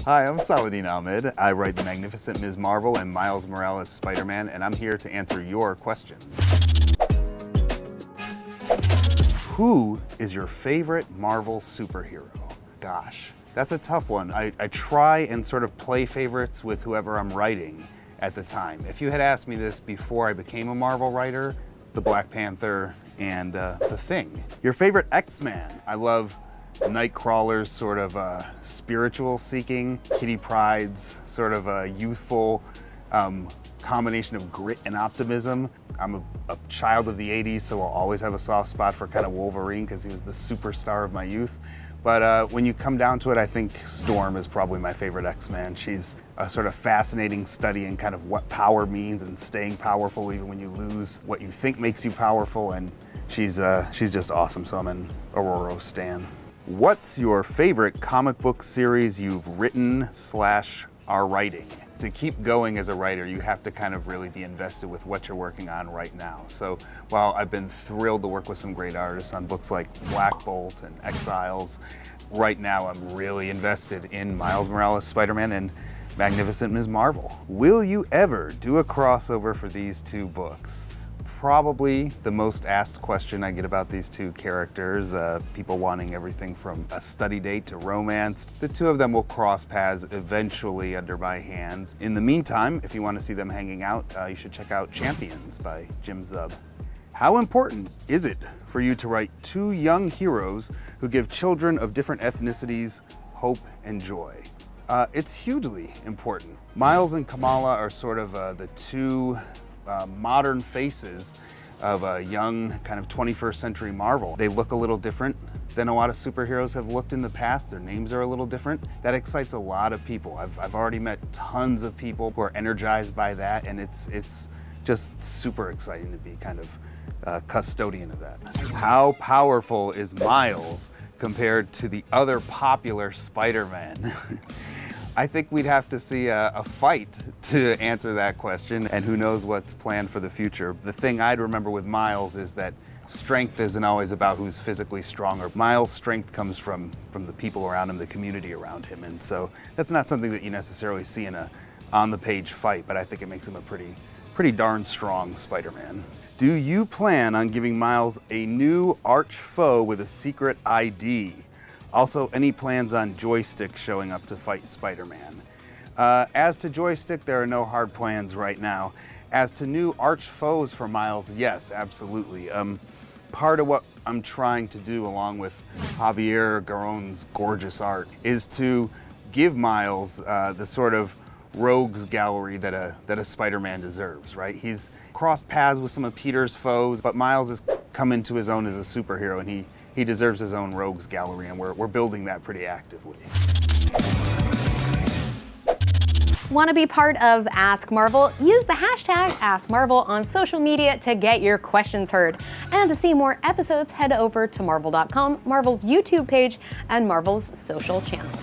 Hi, I'm Saladin Ahmed. I write the magnificent Ms. Marvel and Miles Morales Spider-Man, and I'm here to answer your questions. Who is your favorite Marvel superhero? Gosh, that's a tough one. I try and sort of play favorites with whoever I'm writing at the time. If you had asked me this before I became a Marvel writer, the Black Panther and the Thing. Your favorite X-Man? I love Nightcrawler's sort of spiritual seeking, Kitty Pryde's sort of a youthful combination of grit and optimism. I'm a child of the 80s, so I'll always have a soft spot for kind of Wolverine because he was the superstar of my youth. But when you come down to it, I think Storm is probably my favorite X-Man. She's a sort of fascinating study in kind of what power means and staying powerful even when you lose what you think makes you powerful, and she's just awesome, so I'm an Aurora stan. What's your favorite comic book series you've written / are writing? To keep going as a writer, you have to kind of really be invested with what you're working on right now. So while I've been thrilled to work with some great artists on books like Black Bolt and Exiles, right now I'm really invested in Miles Morales Spider-Man and Magnificent Ms. Marvel. Will you ever do a crossover for these two books? Probably the most asked question I get about these two characters, people wanting everything from a study date to romance. The two of them will cross paths eventually under my hands. In the meantime, if you want to see them hanging out, you should check out Champions by Jim Zub. How important is it for you to write two young heroes who give children of different ethnicities hope and joy? It's hugely important. Miles and Kamala are sort of the two modern faces of a young kind of 21st century Marvel. They look a little different than a lot of superheroes have looked in the past. Their names are a little different. That excites a lot of people. I've already met tons of people who are energized by that, and it's just super exciting to be kind of a custodian of that. How powerful is Miles compared to the other popular Spider-Man? I think we'd have to see a fight to answer that question, and who knows what's planned for the future. The thing I'd remember with Miles is that strength isn't always about who's physically stronger. Miles' strength comes from the people around him, the community around him, and so that's not something that you necessarily see in a on-the-page fight, but I think it makes him a pretty darn strong Spider-Man. Do you plan on giving Miles a new arch foe with a secret ID? Also, any plans on Joystick showing up to fight Spider-Man? As to Joystick, there are no hard plans right now. As to new arch foes for Miles, yes, absolutely. Part of what I'm trying to do, along with Javier Garron's gorgeous art, is to give Miles the sort of rogues gallery that a Spider-Man deserves, right? He's crossed paths with some of Peter's foes, but Miles has come into his own as a superhero, and he deserves his own rogues gallery, and we're building that pretty actively. Want to be part of Ask Marvel? Use the hashtag AskMarvel on social media to get your questions heard. And to see more episodes, head over to marvel.com, Marvel's YouTube page, and Marvel's social channels.